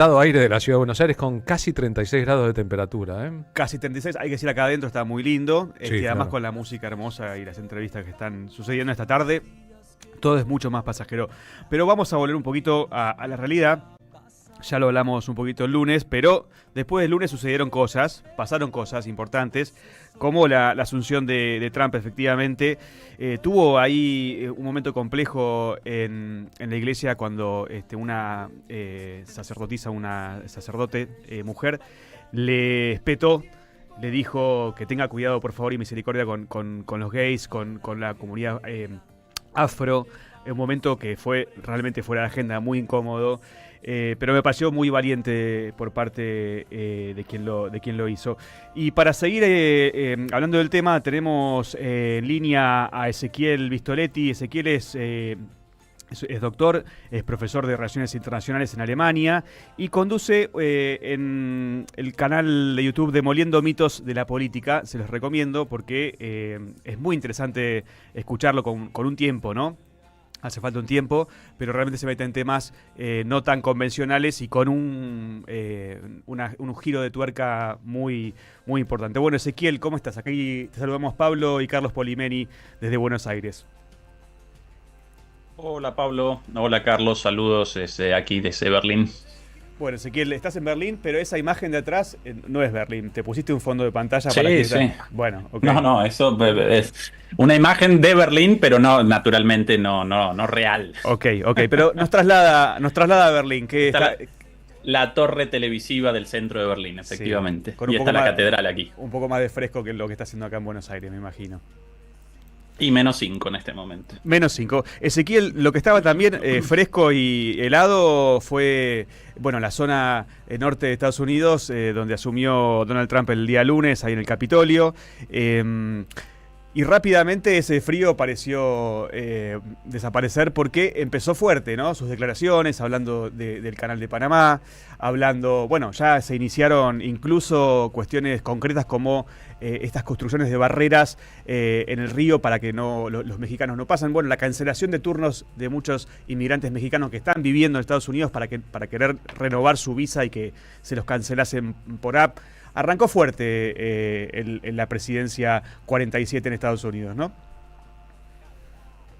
Aire de la Ciudad de Buenos Aires con casi 36 grados de temperatura, ¿eh? Casi 36, hay que decir acá adentro está muy lindo, Sí, además claro. con la música hermosa y las entrevistas que están sucediendo esta tarde, todo es mucho más pasajero. Pero vamos a volver un poquito a la realidad. Ya lo hablamos un poquito el lunes, pero después del lunes sucedieron cosas, pasaron cosas importantes, como la asunción de Trump efectivamente. Tuvo ahí un momento complejo en la iglesia cuando una sacerdotisa, una sacerdote mujer, le espetó, le dijo que tenga cuidado por favor y misericordia con los gays, con la comunidad afro. Un momento que fue realmente fuera de agenda, muy incómodo. Pero me pareció muy valiente por parte de quien lo hizo. Y para seguir hablando del tema, tenemos en línea a Ezequiel Vistoletti. Ezequiel es doctor, es profesor de Relaciones Internacionales en Alemania y conduce en el canal de YouTube Demoliendo Mitos de la Política. Se los recomiendo porque es muy interesante escucharlo con un tiempo, ¿no? Hace falta un tiempo, pero realmente se mete en temas no tan convencionales y con un giro de tuerca muy, muy importante. Bueno, Ezequiel, ¿cómo estás? Aquí te saludamos Pablo y Carlos Polimeni desde Buenos Aires. Hola Pablo, hola Carlos, saludos desde aquí, desde Berlín. Bueno, Ezequiel, estás en Berlín, pero esa imagen de atrás no es Berlín. Te pusiste un fondo de pantalla para que... Sí. Bueno, ok. No, eso es una imagen de Berlín, pero no, naturalmente no real. Ok, pero nos traslada a Berlín, que Está la torre televisiva del centro de Berlín, efectivamente. Sí, con un y poco está la más, catedral aquí. un poco más de fresco que lo que está haciendo acá en Buenos Aires, me imagino. Y -5 en este momento. -5. Ezequiel, lo que estaba también fresco y helado fue, bueno, la zona norte de Estados Unidos, donde asumió Donald Trump el día lunes, ahí en el Capitolio. Y rápidamente ese frío pareció desaparecer porque empezó fuerte, ¿no? Sus declaraciones, hablando del Canal de Panamá, hablando, bueno, ya se iniciaron incluso cuestiones concretas como estas construcciones de barreras en el río para que los mexicanos no pasen. Bueno, la cancelación de turnos de muchos inmigrantes mexicanos que están viviendo en Estados Unidos para querer renovar su visa y que se los cancelasen por app. Arrancó fuerte en la presidencia 47 en Estados Unidos, ¿no?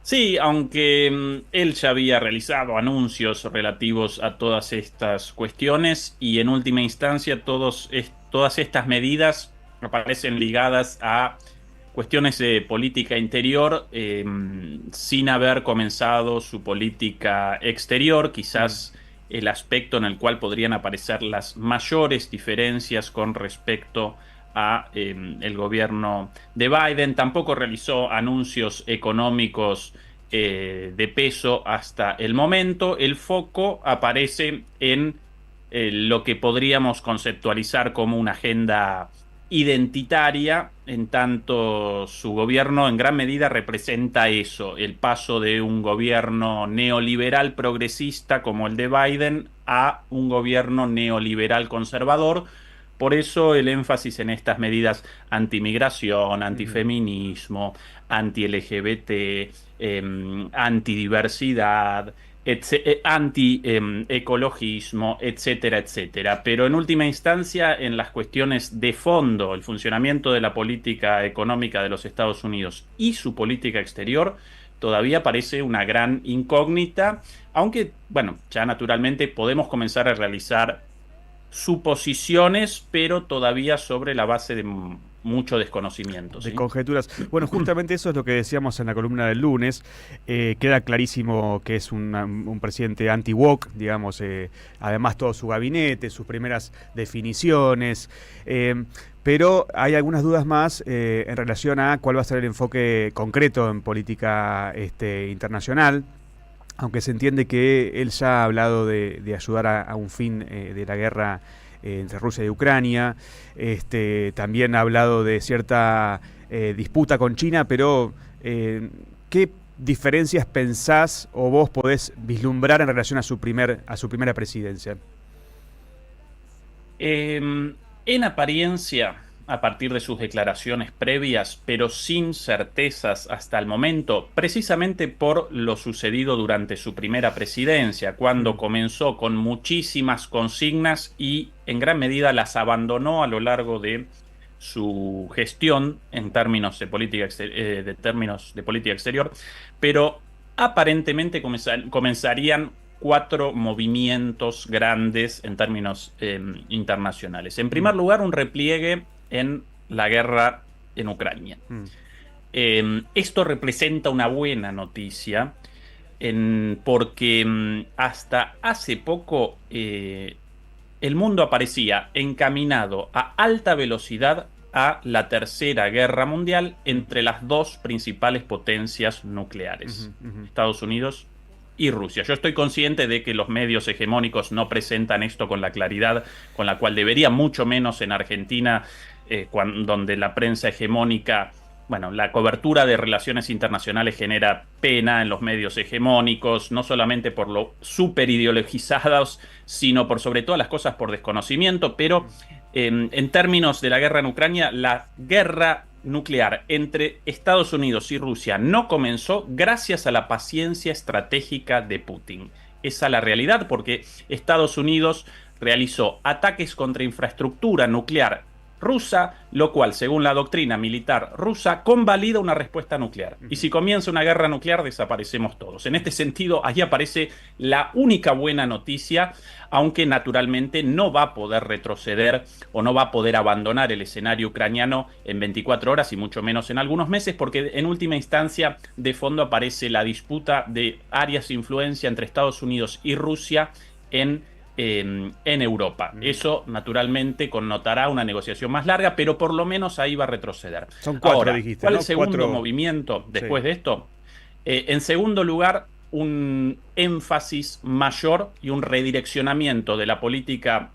Sí, aunque él ya había realizado anuncios relativos a todas estas cuestiones y en última instancia todas estas medidas aparecen ligadas a cuestiones de política interior sin haber comenzado su política exterior, quizás el aspecto en el cual podrían aparecer las mayores diferencias con respecto a el gobierno de Biden. Tampoco realizó anuncios económicos de peso hasta el momento. El foco aparece en lo que podríamos conceptualizar como una agenda identitaria, en tanto su gobierno en gran medida representa eso, el paso de un gobierno neoliberal progresista como el de Biden a un gobierno neoliberal conservador. Por eso el énfasis en estas medidas antimigración, antifeminismo, anti-LGBT, antidiversidad, anti-ecologismo, etcétera, etcétera. Pero en última instancia, en las cuestiones de fondo, el funcionamiento de la política económica de los Estados Unidos y su política exterior, todavía parece una gran incógnita, aunque, bueno, ya naturalmente podemos comenzar a realizar suposiciones, pero todavía sobre la base de mucho desconocimiento. De ¿sí? conjeturas. Bueno, justamente eso es lo que decíamos en la columna del lunes. Queda clarísimo que es un presidente anti-woke, digamos, además todo su gabinete, sus primeras definiciones. Pero hay algunas dudas más en relación a cuál va a ser el enfoque concreto en política internacional. Aunque se entiende que él ya ha hablado de ayudar a un fin de la guerra entre Rusia y Ucrania. También ha hablado de cierta disputa con China, pero ¿qué diferencias pensás o vos podés vislumbrar en relación a su primera presidencia? En apariencia, a partir de sus declaraciones previas, pero sin certezas hasta el momento, precisamente por lo sucedido durante su primera presidencia, cuando comenzó con muchísimas consignas y en gran medida las abandonó a lo largo de su gestión en términos de política, política exterior, pero aparentemente comenzarían 4 movimientos grandes en términos internacionales. En primer lugar, un repliegue en la guerra en Ucrania. Esto representa una buena noticia porque hasta hace poco el mundo aparecía encaminado a alta velocidad a la Tercera Guerra Mundial entre las dos principales potencias nucleares, Estados Unidos y Rusia. Yo estoy consciente de que los medios hegemónicos no presentan esto con la claridad con la cual debería, mucho menos en Argentina, donde la prensa hegemónica, bueno, la cobertura de relaciones internacionales genera pena en los medios hegemónicos, no solamente por lo súper ideologizados, sino por sobre todas las cosas por desconocimiento, pero en términos de la guerra en Ucrania, la guerra nuclear entre Estados Unidos y Rusia no comenzó gracias a la paciencia estratégica de Putin. Esa es la realidad, porque Estados Unidos realizó ataques contra infraestructura nuclear rusa, lo cual, según la doctrina militar rusa, convalida una respuesta nuclear. Y si comienza una guerra nuclear, desaparecemos todos. En este sentido, ahí aparece la única buena noticia, aunque naturalmente no va a poder retroceder o no va a poder abandonar el escenario ucraniano en 24 horas y mucho menos en algunos meses, porque en última instancia de fondo aparece la disputa de áreas de influencia entre Estados Unidos y Rusia en Europa. Eso naturalmente connotará una negociación más larga, pero por lo menos ahí va a retroceder. Son 4, ahora, dijiste, ¿cuál ¿no? es el segundo 4... movimiento después de esto? En segundo lugar, un énfasis mayor y un redireccionamiento de la política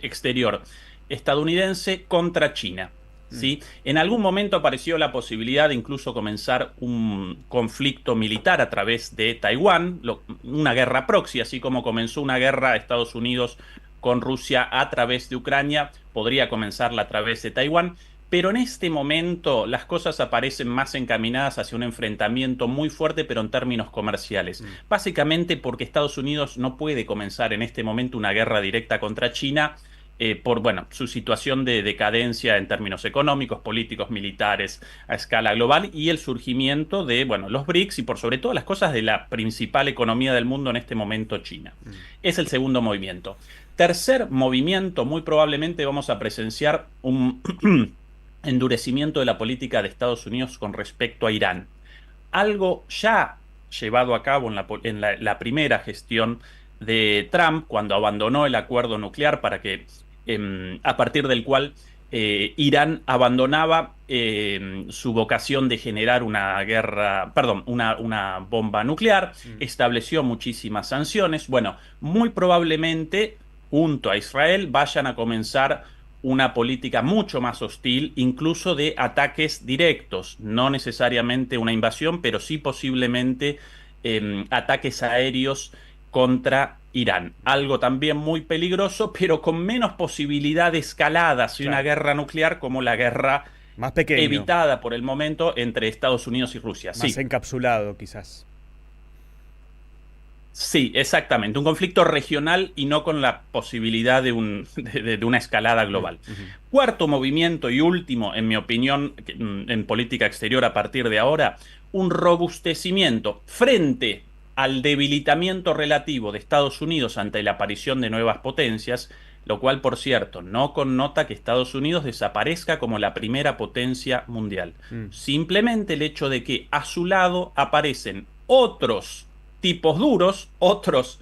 exterior estadounidense contra China. ¿Sí? En algún momento apareció la posibilidad de incluso comenzar un conflicto militar a través de Taiwán, una guerra proxy, así como comenzó una guerra Estados Unidos con Rusia a través de Ucrania, podría comenzarla a través de Taiwán, pero en este momento las cosas aparecen más encaminadas hacia un enfrentamiento muy fuerte, pero en términos comerciales. Básicamente porque Estados Unidos no puede comenzar en este momento una guerra directa contra China, por su situación de decadencia en términos económicos, políticos, militares a escala global y el surgimiento de los BRICS y por sobre todas las cosas de la principal economía del mundo en este momento, China. Es el segundo movimiento. Tercer movimiento, muy probablemente vamos a presenciar un endurecimiento de la política de Estados Unidos con respecto a Irán. Algo ya llevado a cabo en la primera gestión de Trump, cuando abandonó el acuerdo nuclear para que a partir del cual Irán abandonaba su vocación de generar una bomba nuclear, estableció muchísimas sanciones. Bueno, muy probablemente, junto a Israel, vayan a comenzar una política mucho más hostil, incluso de ataques directos, no necesariamente una invasión, pero sí posiblemente ataques aéreos contra Irán. Algo también muy peligroso, pero con menos posibilidad de escalada hacia una guerra nuclear como la guerra más pequeño, evitada por el momento entre Estados Unidos y Rusia. Más encapsulado, quizás. Sí, exactamente. Un conflicto regional y no con la posibilidad de una escalada global. Cuarto movimiento y último, en mi opinión, en política exterior a partir de ahora, un robustecimiento frente al debilitamiento relativo de Estados Unidos ante la aparición de nuevas potencias, lo cual, por cierto, no connota que Estados Unidos desaparezca como la primera potencia mundial. Simplemente el hecho de que a su lado aparecen otros tipos duros, otras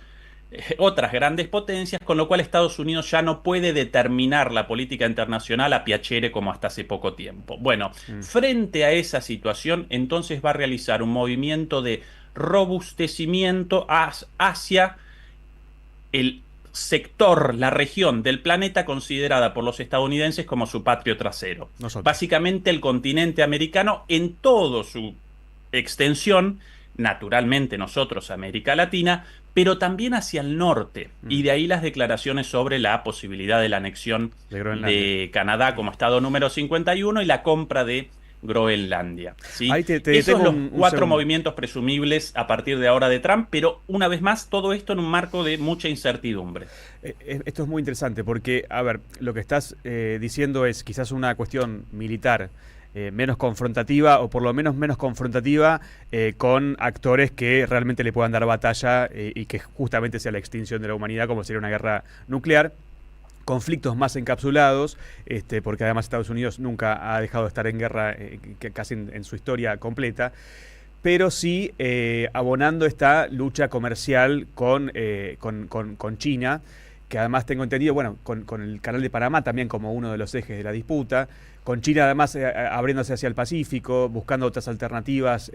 grandes potencias, con lo cual Estados Unidos ya no puede determinar la política internacional a piacere como hasta hace poco tiempo. Bueno, frente a esa situación, entonces va a realizar un movimiento de robustecimiento hacia el sector, la región del planeta considerada por los estadounidenses como su patio trasero. Básicamente el continente americano en toda su extensión, naturalmente nosotros, América Latina, pero también hacia el norte. Y de ahí las declaraciones sobre la posibilidad de la anexión de Canadá como estado número 51 y la compra de Groenlandia. ¿Sí? Ahí Esos son los un cuatro segundo. movimientos presumibles a partir de ahora de Trump, pero una vez más, todo esto en un marco de mucha incertidumbre. Esto es muy interesante porque, a ver, lo que estás diciendo es quizás una cuestión militar menos confrontativa, o por lo menos menos confrontativa con actores que realmente le puedan dar batalla y que justamente sea la extinción de la humanidad, como sería una guerra nuclear. Conflictos más encapsulados, porque además Estados Unidos nunca ha dejado de estar en guerra casi en su historia completa, pero sí abonando esta lucha comercial con China, que además tengo entendido, bueno, con el Canal de Panamá también como uno de los ejes de la disputa, con China además abriéndose hacia el Pacífico, buscando otras alternativas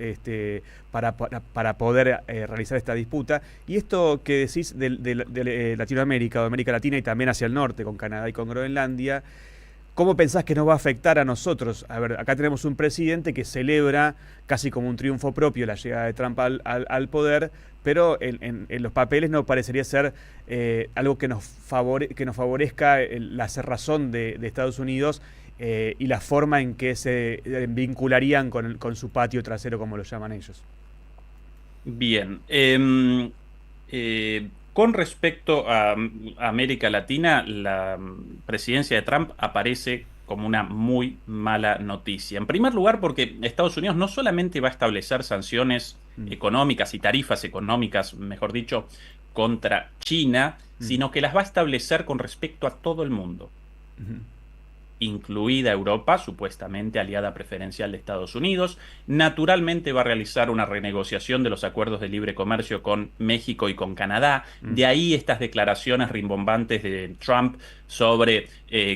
para poder realizar esta disputa. Y esto que decís de Latinoamérica, o de América Latina y también hacia el norte, con Canadá y con Groenlandia, ¿cómo pensás que nos va a afectar a nosotros? A ver, acá tenemos un presidente que celebra casi como un triunfo propio la llegada de Trump al poder, pero en los papeles no parecería ser algo que nos favorezca la cerrazón de Estados Unidos y la forma en que se vincularían con su patio trasero, como lo llaman ellos. Bien. Con respecto a América Latina, la presidencia de Trump aparece como una muy mala noticia. En primer lugar, porque Estados Unidos no solamente va a establecer sanciones económicas y tarifas económicas, mejor dicho, contra China, sino que las va a establecer con respecto a todo el mundo. Incluida Europa, supuestamente aliada preferencial de Estados Unidos. Naturalmente va a realizar una renegociación de los acuerdos de libre comercio con México y con Canadá. De ahí estas declaraciones rimbombantes de Trump sobre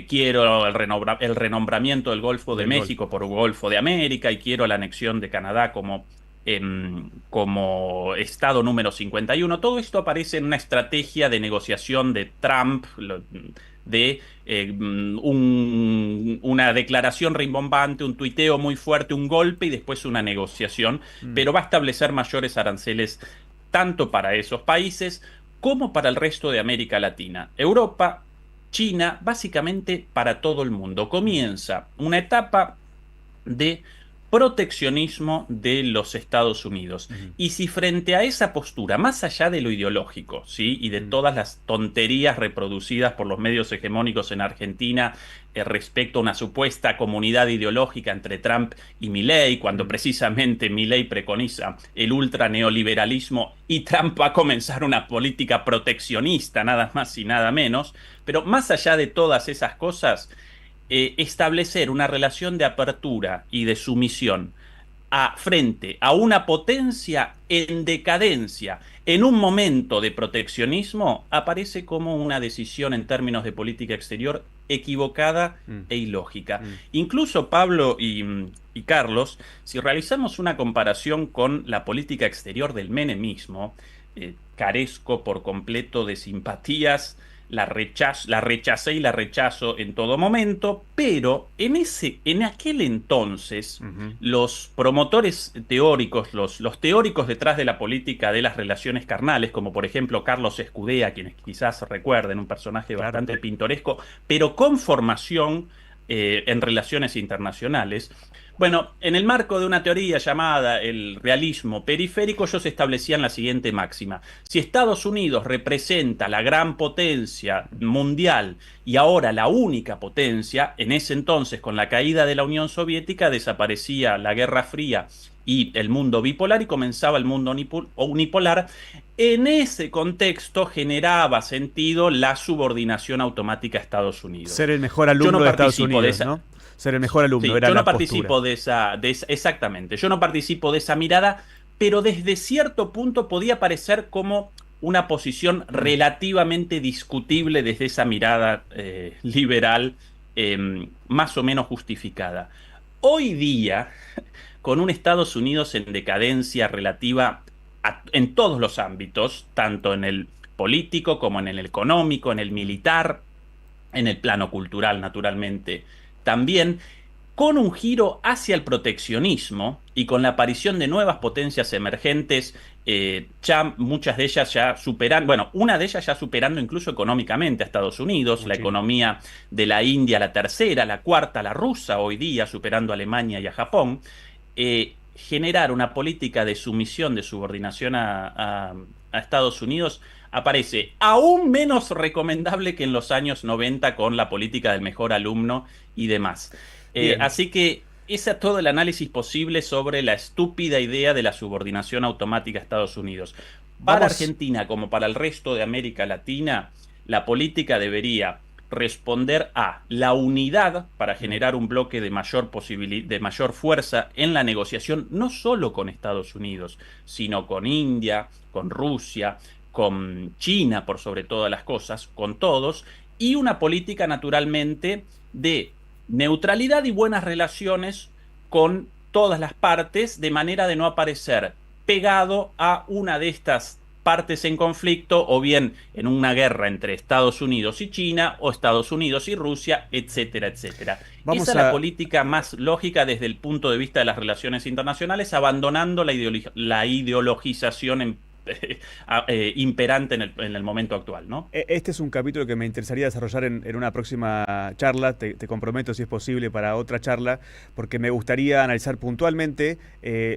quiero el renombramiento del Golfo de México por Golfo de América y quiero la anexión de Canadá como estado número 51. Todo esto aparece en una estrategia de negociación de Trump, de una declaración rimbombante, un tuiteo muy fuerte, un golpe y después una negociación, pero va a establecer mayores aranceles tanto para esos países como para el resto de América Latina. Europa, China, básicamente para todo el mundo. Comienza una etapa de proteccionismo de los Estados Unidos. Y si frente a esa postura, más allá de lo ideológico, ¿sí? Y de todas las tonterías reproducidas por los medios hegemónicos en Argentina respecto a una supuesta comunidad ideológica entre Trump y Milei, cuando precisamente Milei preconiza el ultraneoliberalismo y Trump va a comenzar una política proteccionista, nada más y nada menos, pero más allá de todas esas cosas, establecer una relación de apertura y de sumisión frente a una potencia en decadencia, en un momento de proteccionismo, aparece como una decisión en términos de política exterior equivocada e ilógica. Incluso Pablo y Carlos, si realizamos una comparación con la política exterior del menemismo, carezco por completo de simpatías, la rechacé y la rechazo en todo momento, pero en aquel entonces los promotores teóricos, los teóricos detrás de la política de las relaciones carnales, como por ejemplo Carlos Escudea, quienes quizás recuerden, un personaje bastante pintoresco, pero con formación en relaciones internacionales. Bueno, en el marco de una teoría llamada el realismo periférico, ellos establecían la siguiente máxima. Si Estados Unidos representa la gran potencia mundial y ahora la única potencia, en ese entonces, con la caída de la Unión Soviética, desaparecía la Guerra Fría y el mundo bipolar y comenzaba el mundo unipolar. En ese contexto generaba sentido la subordinación automática a Estados Unidos. Ser el mejor alumno de Estados Unidos, ¿no? Ser el mejor alumno, sí, era yo la no participo postura. de esa, exactamente, yo no participo de esa mirada, pero desde cierto punto podía parecer como una posición relativamente discutible desde esa mirada liberal, más o menos justificada. Hoy día, con un Estados Unidos en decadencia relativa en todos los ámbitos, tanto en el político como en el económico, en el militar, en el plano cultural, naturalmente, también con un giro hacia el proteccionismo y con la aparición de nuevas potencias emergentes, ya muchas de ellas ya superando, bueno, una de ellas ya superando incluso económicamente a Estados Unidos, la economía de la India, la tercera, la cuarta, la rusa hoy día, superando a Alemania y a Japón, generar una política de sumisión, de subordinación a Estados Unidos aparece aún menos recomendable que en los años 90 con la política del mejor alumno y demás. Así que ese es todo el análisis posible sobre la estúpida idea de la subordinación automática a Estados Unidos. Para Argentina, como para el resto de América Latina, la política debería responder a la unidad para generar un bloque de mayor fuerza en la negociación, no solo con Estados Unidos, sino con India, con Rusia, con China, por sobre todas las cosas, con todos, y una política naturalmente de neutralidad y buenas relaciones con todas las partes, de manera de no aparecer pegado a una de estas partes en conflicto, o bien en una guerra entre Estados Unidos y China, o Estados Unidos y Rusia, etcétera, etcétera. Esa es la política más lógica desde el punto de vista de las relaciones internacionales, abandonando la ideologización imperante en el momento actual, ¿no? Este es un capítulo que me interesaría desarrollar en una próxima charla, te comprometo si es posible para otra charla, porque me gustaría analizar puntualmente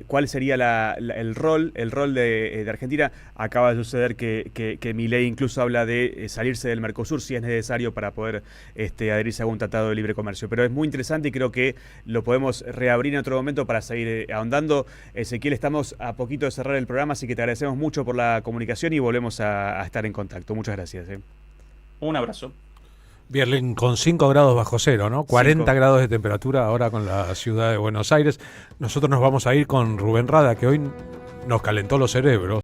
cuál sería el rol de Argentina. Acaba de suceder que Milei incluso habla de salirse del Mercosur si es necesario para poder adherirse a algún tratado de libre comercio, pero es muy interesante y creo que lo podemos reabrir en otro momento para seguir ahondando. Ezequiel, estamos a poquito de cerrar el programa, así que te agradecemos mucho por la comunicación y volvemos a estar en contacto. Muchas gracias. Un abrazo. Bierlin, con 5 grados bajo cero, ¿no? 40 5 grados de temperatura ahora con la ciudad de Buenos Aires. Nosotros nos vamos a ir con Rubén Rada, que hoy nos calentó los cerebros.